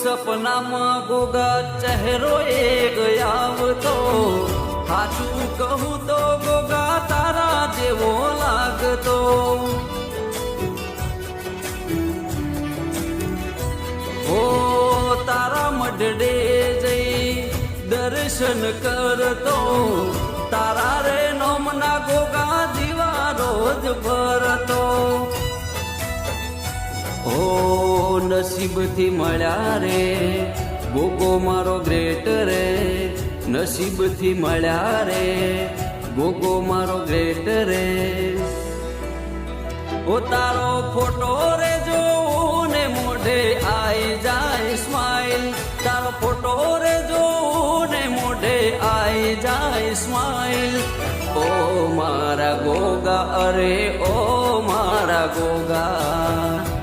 સપનામાં ગોગા ચહેરો એક આવતો, સાચું કહું તો ગોગા તારા જેવો લાગતો. ઓ તારા મઢડે જઈ દર્શન કરતો, તારા રે નોમના ગોગા દીવા રોજ ભરતો. ઓ નસીબથી મળ્યા રે ગોગો મારો ગ્રેટ રે, નસીબથી મળ્યા રે ગોગો મારો ગ્રેટ રે. ઓ તારો ફોટો રે જોઉં ને મોઢે આઈ જાય સ્માઈલ, તારો ફોટો રે જોઉં ને મોઢે આઈ જાય સ્માઈલ. ઓ મારા ગોગા, અરે ઓ મારા ગોગા.